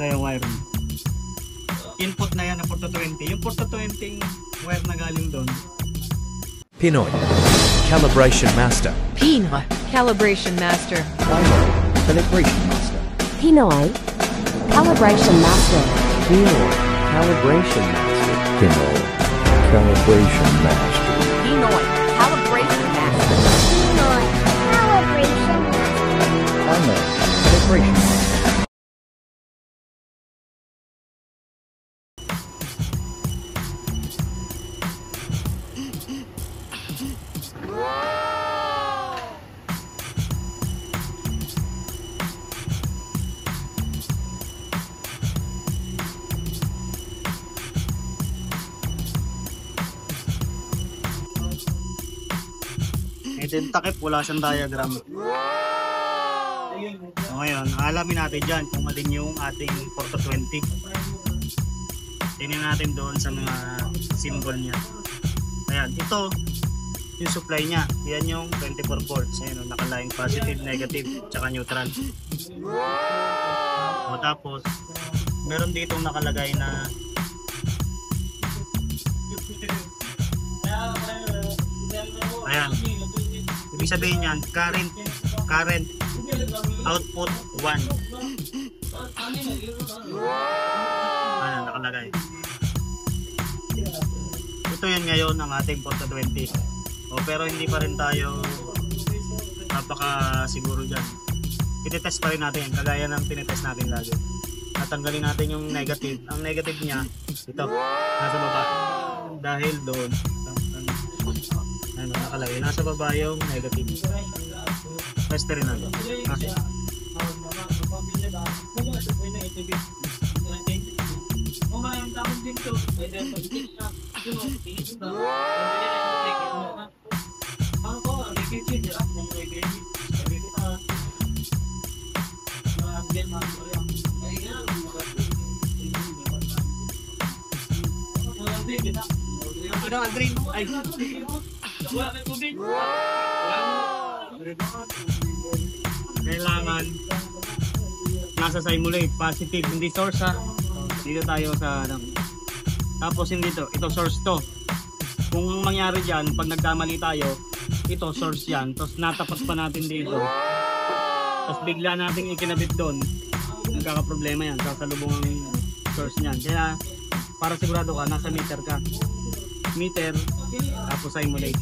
Ito yung wire. Input na yan na 420. Yung 420 wire na galing doon. Pinoy Calibration Master. Pinoy Calibration Master. Pinoy Calibration Master. Pinoy Calibration Master. Pinoy Calibration Master. Pinoy Calibration Master. Pinoy Calibration Master. Pinoy Calibration Master. Pinoy Calibration Master. Ito yung takip, wala siyang diagram. So ngayon, alamin natin dyan kung alin yung ating 420. Tingnan natin doon sa mga symbol niya. Ayan, ito yung supply niya. Yan yung 24 volts. Ayan, nakalaying positive, negative, tsaka neutral. O tapos, meron dito nakalagay na ayan. Ibig sabihin yan, current output 1. Ayan, nakalagay. Ito yan ngayon ang ating 420. Pero hindi pa rin tayo napaka siguro dyan. Pinitest pa rin natin, kagaya ng pinitest natin lagi. Natanggalin natin yung negative. Ang negative niya, ito, nasa baba. Dahil doon, ano, nakalagay, nasa baba yung negative. Test rin natin. Ano, Aldrin? Ay, kailangan nasa simulate positive, hindi source ha. Dito tayo sa ano. Tapos hindi ito source to. Kung mangyari dyan, pag nagkamali tayo, ito source yan, tapos natapat pa natin dito, tapos bigla nating ikinabit doon, nagkakaproblema yan, sasalubong ang source niyan. Kaya para sigurado ka, nasa meter ka, meter, tapos simulate.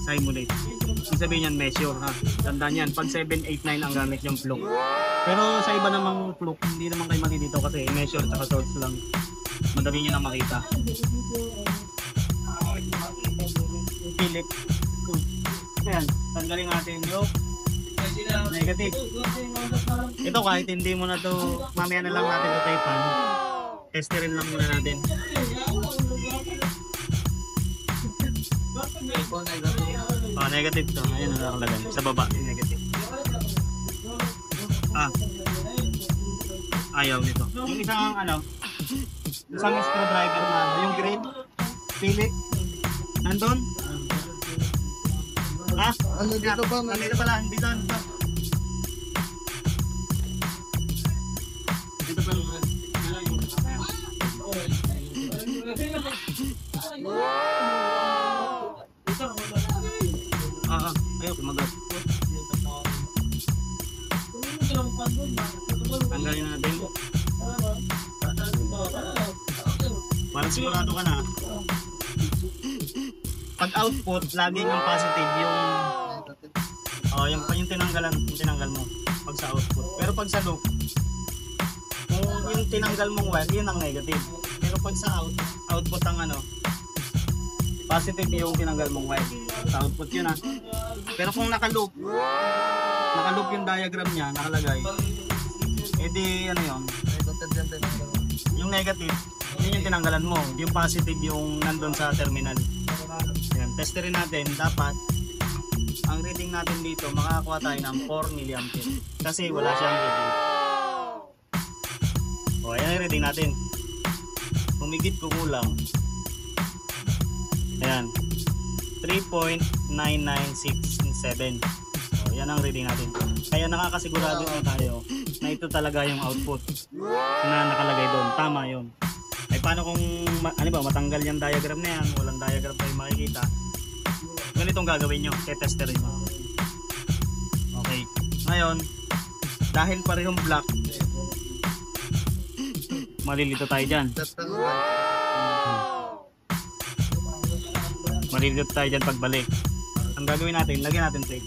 Ibig sabihin yan, measure ha. Tandaan yan, pag 789 ang gamit yung fluke. Pero sa iba namang fluke, hindi naman kayo makikita kasi measure at source lang. Madali nyo na makita. Pilit. Ayan, tanggalin natin yung negative. Ito kahit hindi mo na to, mamaya na lang natin ito taypan. Testerin lang muna natin. Negative to. Ayan ang nakalagay. Sa baba, negative. Ayaw nito. Yung isang isang screwdriver na yung green, pilit, nandun? Dito ba? Nandito pala, dito. Dito pala. Ayaw, kumagat. Tanggalin natin. Parang sigurado ka na. Pag output, laging ang positive yung tinanggal mo pag sa output. Pero pag sa loop, kung yung tinanggal mong wire, yun ang negative. Pero pag sa output ang positive yung tinanggal mong wire. Sa output yun ha. Pero kung naka-loop yung diagram niya, nakalagay, edi yun, yung negative, yun yung tinanggalan mo. Yung positive yung nandun sa terminal. Ayan, testerin natin, dapat ang reading natin dito, makakakuha tayo ng 4 mA kasi wala siyang reading. Ayan yung reading natin. Humigit kumulang. Ayan, 3.9967. yan ang reading natin. Kaya nakakasigurado na tayo na ito talaga yung output na nakalagay doon. Tama yun. Ay paano kung ano ba, matanggal yung diagram na yan, walang diagram tayo makikita. Ganitong gagawin nyo, testerin nyo. Okay. Ngayon, dahil parehong black, malilito tayo dyan. Malilito tayo dyan pagbalik. Ang gagawin natin, lagyan natin tape.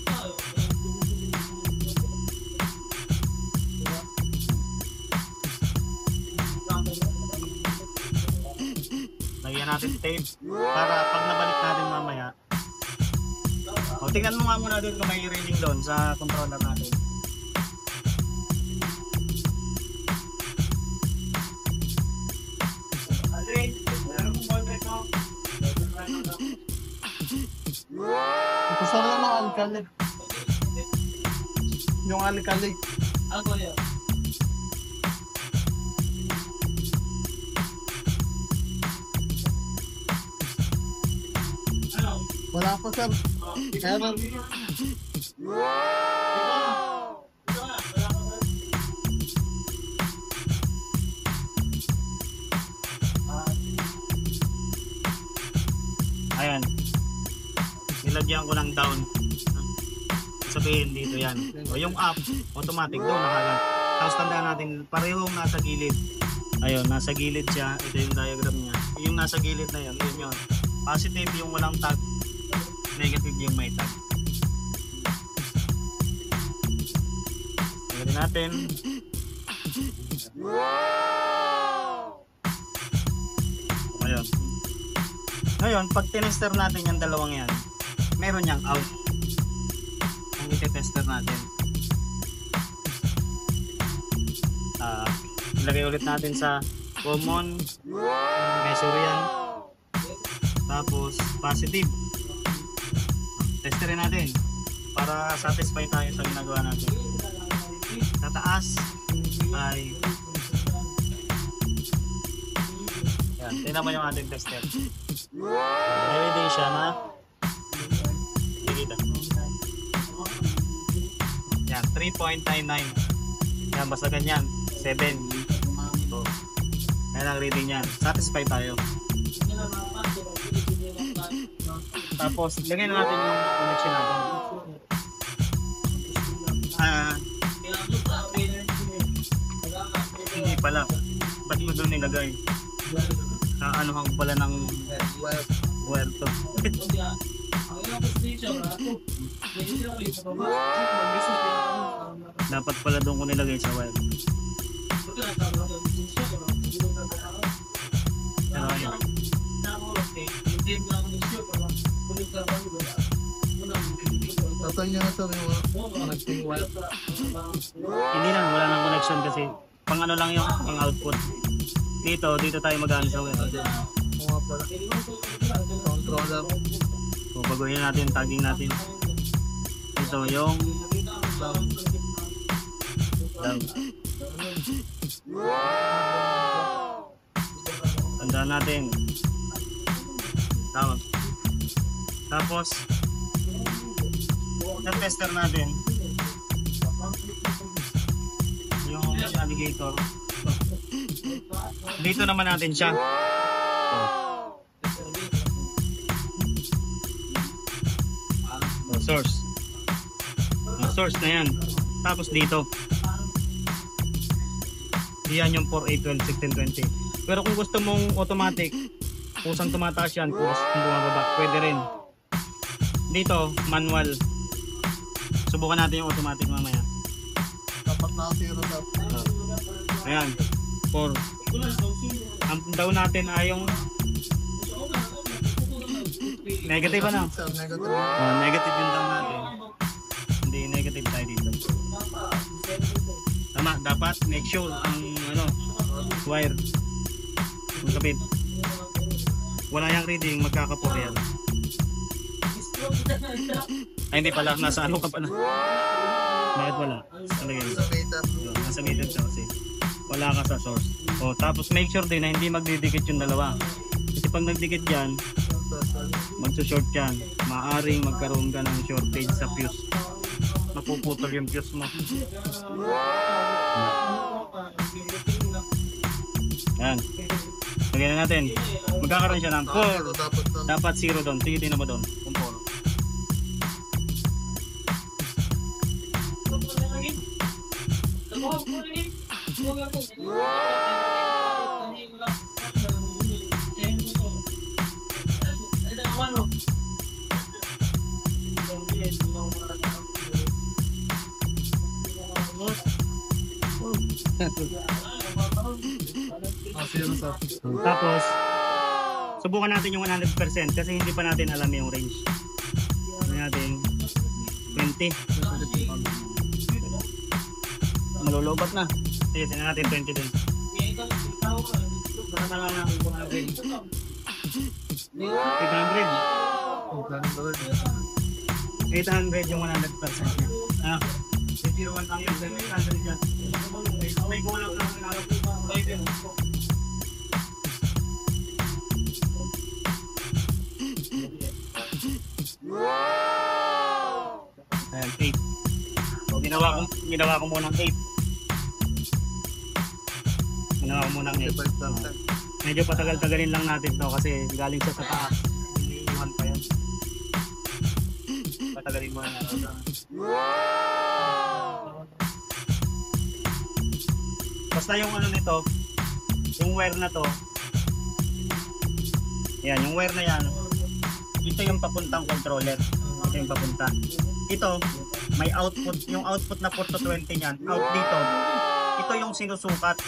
Lagyan natin tape para pag nabalik natin mamaya. O, tingnan mo nga muna doon kung may reading doon sa controller natin. Gusto na ng alkali. Yung alkali. Wala pa sir. Error. Ayan. Nilagyan ko ng down. Sabihin dito yan. O yung up, automatic doon nakagat. Tapos tandaan natin, parehong nasa gilid. Ayun, nasa gilid siya. Ito yung diagram niya. Yung nasa gilid na yun, yun. Positive yung walang tag. Negative yung may tag. Tingnan natin. Ayun. Ngayon, pag tinester natin yung dalawang yan, meron niyang out. Kung iti-tester natin. Ilagay ulit natin sa common. Measure yan. Tapos, positive. Testerin natin para satisfy tayo sa ginagawa natin. Sa taas ay yan, tingnan mo yung ating tester. Ready siya na dikita. Yan, 3.99. Yan, basta ganyan 7. So, yan ang reading yan. Satisfy tayo. Tapos, lagay na natin yung connection natin. Hindi pala. Ba't mo doon nilagay? Anuhan ko pala ng wire to. Dapat pala doon ko nilagay sa wire. Pero ayun. Tatay niya na sir yung connecting wire. Hindi na, wala nang connection kasi pang ano lang yung pang output. Dito tayo mag-ano sa wire. Mga pala. Controller. So, baguhin natin, tagging natin. Ito yung down. Tandaan natin. Down. Tapos, tester natin yung navigator. Dito naman natin siya. Source. Source na yan. Tapos dito. Yan yung 4, 8, 12, 16, 20. Pero kung gusto mong automatic, kusang tumataas yan, kusang bumababa, pwede rin. Dito, manual. Subukan natin yung automatic mamaya. Dapat na 0 sir. Ayan, 4. Ang down natin ay yung negative ano? Sir, negative. Negative yung down natin. Hindi, negative tayo dito. Tama, dapat make sure ang wire magkapit. Wala yung reading, magkakapor yan. Ay hindi pala, nasa ano ka pa na? Bakit wala? Talaga yun. Sa meter. Nasa meter siya kasi wala ka sa source. O, tapos make sure din na hindi magdidikit yung dalawa. Kasi pag nagdikit yan, magsushort yan. Maaring magkaroon ka ng shortage sa fuse. mapuputol yung fuse mo. Yan. Lagyan na natin. Magkakaroon siya ng 4. Pero dapat na. Dapat 0 doon. Sige, tingnan mo doon. Kung 4. Zero sa. Tapos, subukan natin yung 100% kasi hindi pa natin alam yung range. Ano natin? 20. Malulubat na. Sige, sinin natin 20 din. Para malaman natin kung ano range. 800. Ganun ba rin? 800 yung 100% niya. Ah, 0 lang yung 800 yan. May kulang lang ng araw. Ayan, 8. So, ginawa ko muna ng 8. Ginawa ko muna ng 8. 5%. Medyo patagal-tagalin lang natin to kasi galing siya sa taas. Iniiwan pa yan. Patagalin mo na. Basta yung ano nito, yung wire na to, yan, yung wire na yan, ito yung papuntang controller. Ito yung papunta. Ito, may output, yung output na port to 20 niyan, out dito. Ito yung sinusukat.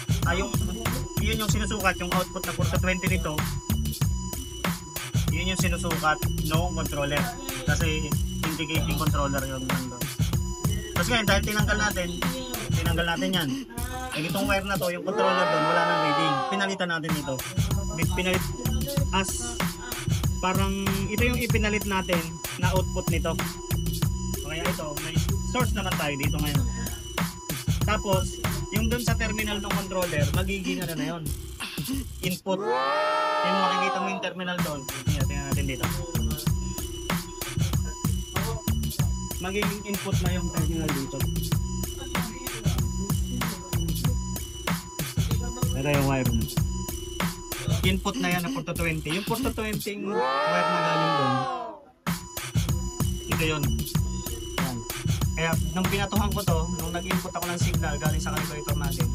Yun yung sinusukat, yung output na port to 20 nito. Yun yung sinusukat no controller. Kasi indicating controller yun nandun. Tapos ngayon, dahil tinanggal natin yan. Eh, itong wire na to, yung controller doon, wala nang reading. Pinalitan natin ito. Parang ito yung ipinalit natin na output nito. Kaya ito, may source naman tayo dito ngayon. Tapos, yung doon sa terminal ng controller, magiging ano na yun, input. Yung makikita mo yung terminal doon, tingnan natin dito. Magiging input na yung terminal dito. Ito yung wire na. Input na yan na port to 20. Yung port to 20 wire na galing doon. Ito yun. Yan. Kaya nung pinatuhan ko to, nung nag-input ako ng signal galing sa calibrator natin,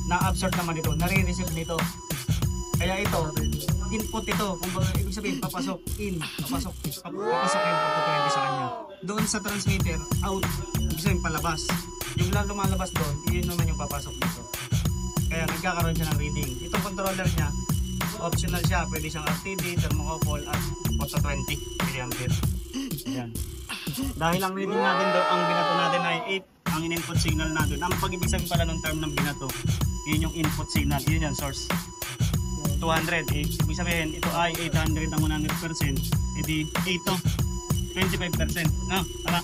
na-absorb naman ito, nare-receive nito. Kaya ito, input ito. Kung ibig sabihin, papasok, in, papasok yung port to 20 sa kanya. Doon sa transmitter, out, ibig sabihin palabas. Yung lumalabas doon, yun naman yung papasok dito. Kaya nagkakaroon siya ng reading. Itong controller niya, optional siya. Pwede siyang RTD, thermocouple, at auto 20 mA. Ayan. Dahil ang reading natin doon, ang binato natin ay 8, ang in-input signal natin. Ang pag-ibig sabihin pala ng term ng binato, yun yung input signal, yun yung source. 200, ibig sabihin, ito ay 800 ang 100%, edi 8 to, 25%. No? Tama?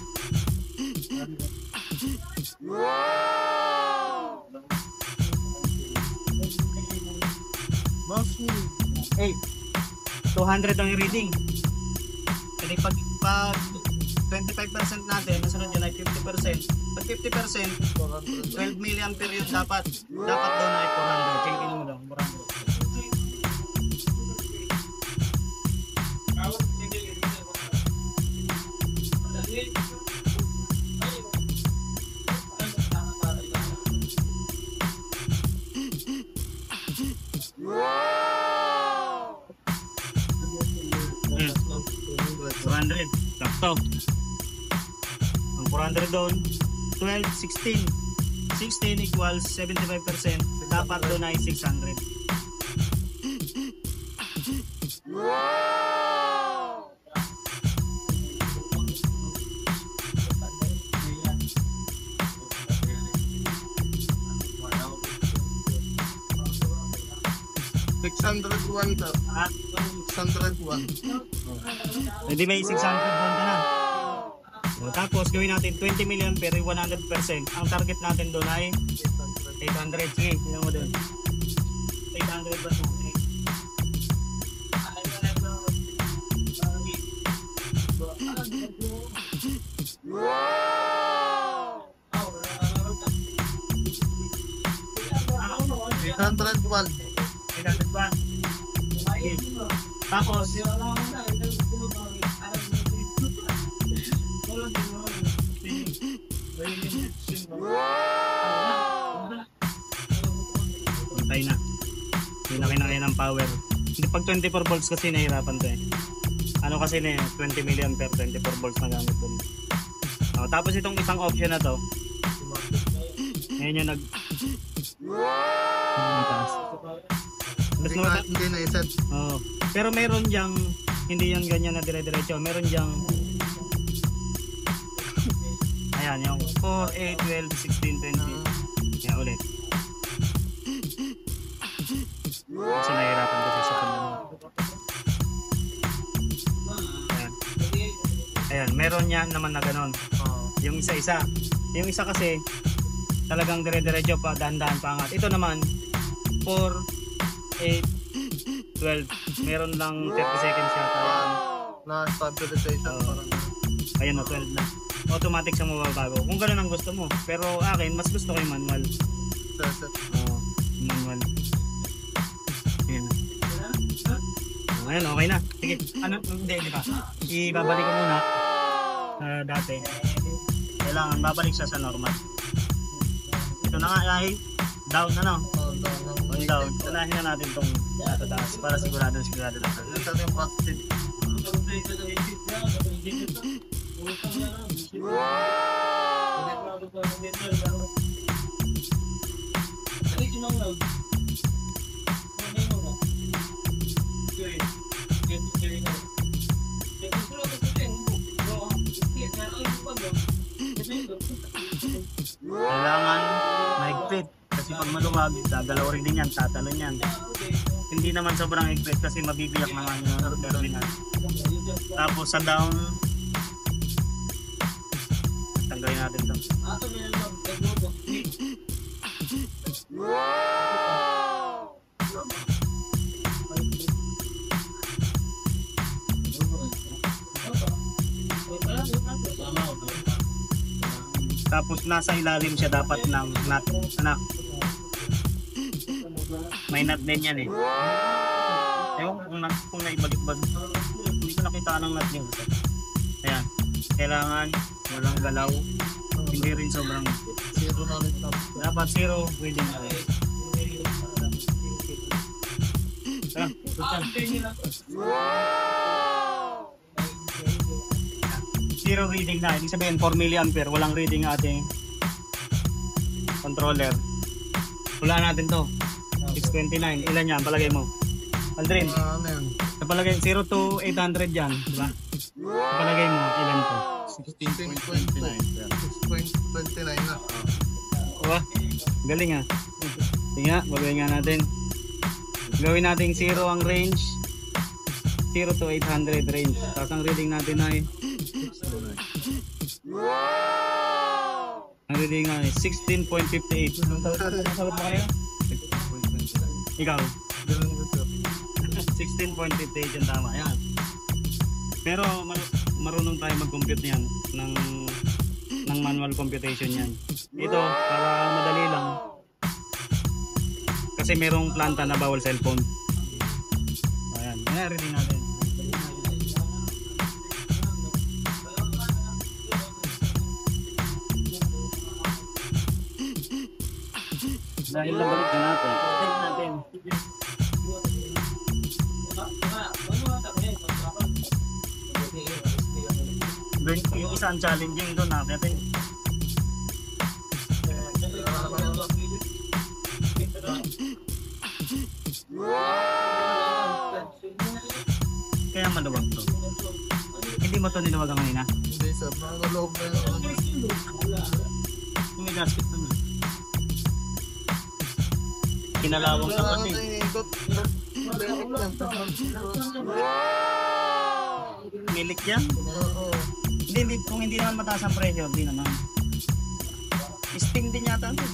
Baso. 8. 200 ang reading. Kasi pag 25% natin, nasunod yun ay 50%. Pag 50%, 12 mA yun dapat. Dapat doon ay 400. Check mo daw, 400. Hmm. 400. Sakto. Ang 400 doon, 12, 16. 16 equals 75%. Dapat doon ay 600. $601 to. Ah, 601. hindi may 600 doon ka na. O, tapos gawin natin 20 mA 100%. Ang target natin doon ay 800. Sige, tingnan mo doon. 800 ba ito? Okay. 812. 800 ba? Okay. Tapos, patay na. Hindi na kinakaya ng power. Hindi pag 24 volts kasi nahirapan to eh. Ano kasi na 20 milliampere, 24 volts na gamit dun. Tapos itong isang option na to. Ngayon yung taas. Hindi na iset. Pero meron diyang, hindi yan ganyan na dire-diretso. Meron diyang, ayan, yung 4, 8, 12, 16, 20. Yan ulit. Kasi nahihirapan kasi siya kung ayan. Ayan, meron yan naman na ganon. Yung isa-isa. Yung isa kasi, talagang dire-diretso pa, dahan-dahan pa angat. Ito naman, 4, 8, 12. Meron lang 30 seconds yata. Na stabilization. Parang Ayan na, 12 na. Automatic siya mababago. Kung gano'n ang gusto mo. Pero akin, mas gusto ko yung manual. set. Manual. Ayan. Ayan, okay na. Sige, ano, hindi, di ba? Ibabalik ko muna dati. Kailangan babalik siya sa normal. Ito na nga, ay down na, no? Down. Tunahin na natin itong natataas para sigurado lang. Ito yung positive. Kailangan mahigpit kasi pag maluwag, gagalaw rin din yan, tatalon yan. Hindi naman sobrang higpit kasi mabibiyak naman yung terminal. Tapos sa down, tanggalin natin ito. Tapos nasa ilalim siya dapat ng nut. Anak. May nut din yan eh. Ewan kung naibalik ba. Hindi ko nakita ng nut niya. Ayan. Kailangan walang galaw. Hindi rin sobrang Zero na rin. dapat zero reading na rin. Zero reading na. Ibig sabihin 4 milliampere. Walang reading ang ating controller. Wala natin to. 629. Ilan yan? Palagay mo. Aldrin. Ano yan? Napalagay 0 to 800 yan. Diba? Napalagay mo. Ilan to? 16.29. 6.29 na. Diba? Galing ah. Sige nga. Bagay nga natin. Gawin natin 0 ang range. 0 to 800 range. Tapos ang reading natin ay ang reading ay 16.58. Nasagot mo kayo? Ikaw? 16.58 yung tama. Yan. Pero marunong tayo mag-compute niyan ng manual computation yan. Ito, para madali lang. Kasi merong planta na bawal cellphone. Ayan. Yan, reading natin. Dahil nabalik na natin. Take natin. Yung isa ang challenging doon natin. Kaya maluwag to. Hindi mo to niluwag ang kanina? Hindi sir, nakaloob na yung Yung may gasket to na. Kinalawang sa pati. Milik yan? Hindi, kung hindi naman mataas ang presyo, hindi naman. Sting din yata ito.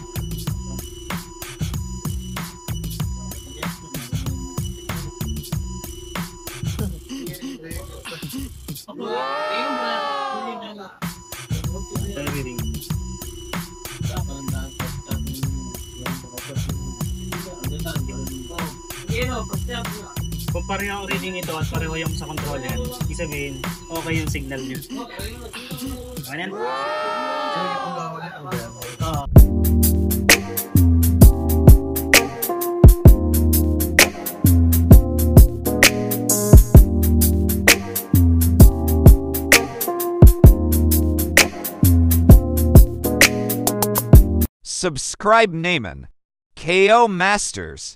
Kung pareho ang reading ito at pareho yung sa controller, ibig sabihin, okay yung signal nyo. Okay yan? Sige, kung gawin ito ba yan? Oo. Subscribe Naaman, KO Masters.